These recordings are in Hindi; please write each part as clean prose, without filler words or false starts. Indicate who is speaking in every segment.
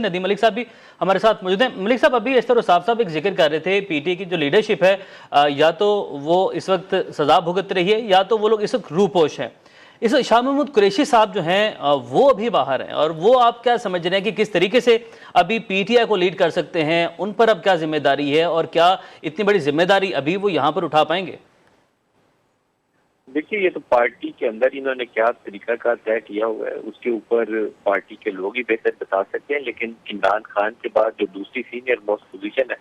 Speaker 1: नदीम मलिक साहब भी हमारे साथ मौजूद हैं। मलिक साहब, अभी इस तरह साहब एक जिक्र कर रहे थे, पीटी की जो लीडरशिप है या तो वो इस वक्त सजा भुगत रही है या तो वो लोग इस वक्त रूपोश हैं। इस शाह महमूद कुरैशी साहब जो हैं वो अभी बाहर हैं, और वो आप क्या समझ रहे हैं कि किस तरीके से अभी पीटीआई को लीड कर सकते हैं? उन पर अब क्या जिम्मेदारी है और क्या इतनी बड़ी जिम्मेदारी अभी वो यहाँ पर उठा पाएंगे?
Speaker 2: देखिए, ये तो पार्टी के अंदर इन्होंने क्या तरीका का तय किया हुआ है उसके ऊपर पार्टी के लोग ही बेहतर बता सकते हैं। लेकिन इमरान खान के बाद जो दूसरी सीनियर मोस्ट पोजीशन है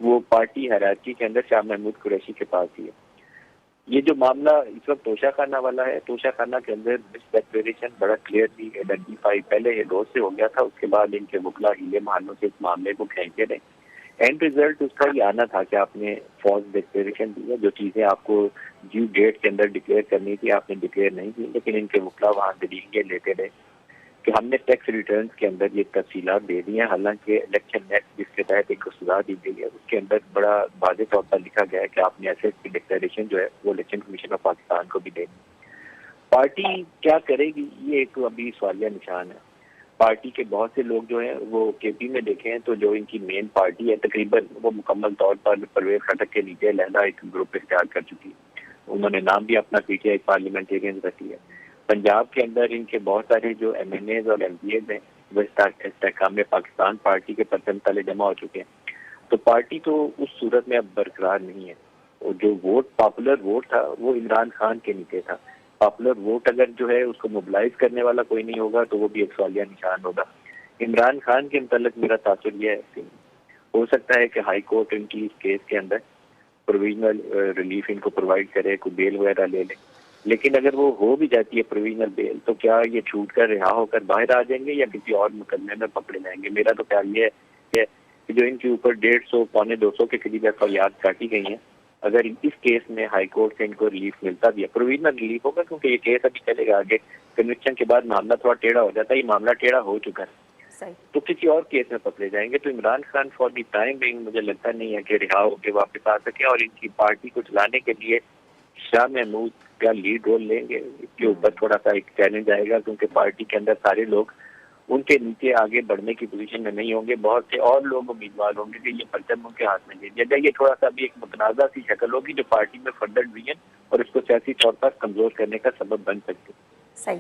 Speaker 2: वो पार्टी हायरार्की के अंदर शाह महमूद कुरैशी के पास ही है। ये जो मामला इस वक्त तोशा खाना वाला है, तोशा खाना के अंदर डिक्लेरेशन बड़ा क्लियरली आइडेंटिफाई पहले ये रोज से हो गया था, उसके बाद इनके मुखला हीले महानों से इस मामले को खींचते रहे। एंड रिजल्ट उसका ये आना था कि आपने फॉल्स डिक्लेरेशन दी है, जो चीजें आपको ड्यू डेट के अंदर डिक्लेयर करनी थी आपने डिक्लेयर नहीं की। लेकिन इनके मुखला वहां दलीलें लेते रहे कि हमने टैक्स रिटर्न के अंदर ये तफसीलात दे दी हैं। हालांकि इलेक्शन एक्ट जिसके तहत एक सजा दी गई है उसके अंदर बड़ा वाज़ेह तौर पर लिखा गया है कि आपने एसेट की डिक्लेरेशन जो है वो इलेक्शन कमीशन ऑफ पाकिस्तान को भी देनी। पार्टी क्या करेगी ये एक अभी सवालिया निशान है। पार्टी के बहुत से लोग जो हैं वो केपी में देखे हैं तो जो इनकी मेन पार्टी है तकरीबन वो मुकम्मल तौर पर परवेज खटक के नीचे अलहदा एक ग्रुप इख्तियार कर चुकी है। उन्होंने नाम भी अपना पीटीआई पार्लियामेंटेरियन रखी है। पंजाब के अंदर इनके बहुत सारे जो एमएनएज और एमपीएज हैं वो इस्तेहकाम पाकिस्तान पार्टी के परचम तले जमा हो चुके हैं। तो पार्टी तो उस सूरत में अब बरकरार नहीं है। और जो वोट पॉपुलर वोट था वो इमरान खान के नीचे था। पॉपुलर वोट अगर जो है उसको मोबिलाइज करने वाला कोई नहीं होगा तो वो भी एक सवालिया निशान होगा। इमरान खान के मुतल्लिक मेरा तासुर यह है कि हो सकता है कि हाई कोर्ट इनकी इस केस के अंदर प्रोविजनल रिलीफ इनको प्रोवाइड करे, कोई बेल वगैरह ले ले। लेकिन अगर वो हो भी जाती है प्रोविजनल बेल तो क्या ये छूट कर रिहा होकर बाहर आ जाएंगे या किसी और मुकदमे में पकड़े जाएंगे? मेरा तो ख्याल ये है कि जो इनके ऊपर 150 पौने 200 के करीब फरियाद काटी गई हैं, अगर इस केस में हाई कोर्ट से इनको रिलीफ मिलता भी है, प्रोविजनल रिलीफ होगा क्योंकि ये केस अभी चलेगा आगे। कन्विक्शन के बाद मामला थोड़ा टेढ़ा हो जाता है, ये मामला टेढ़ा हो चुका है तो किसी और केस में पकड़े जाएंगे। तो Imran Khan for the time being मुझे लगता नहीं है कि रिहा होकर वापस आ सके और इनकी पार्टी को चलाने के लिए शाह महमूद का लीड रोल लेंगे। इसके ऊपर थोड़ा सा एक चैलेंज आएगा क्योंकि पार्टी के अंदर सारे लोग उनके नीचे आगे बढ़ने की पोजीशन में नहीं होंगे। बहुत से और लोग उम्मीदवार होंगे कि ये परचम उनके हाथ में दे दिया जाए। ये थोड़ा सा भी एक मुतनाज़ा सी शक्ल होगी जो पार्टी में फर्दर डिवीजन और इसको सियासी तौर पर कमजोर करने का सबब बन सकती है।
Speaker 3: सही।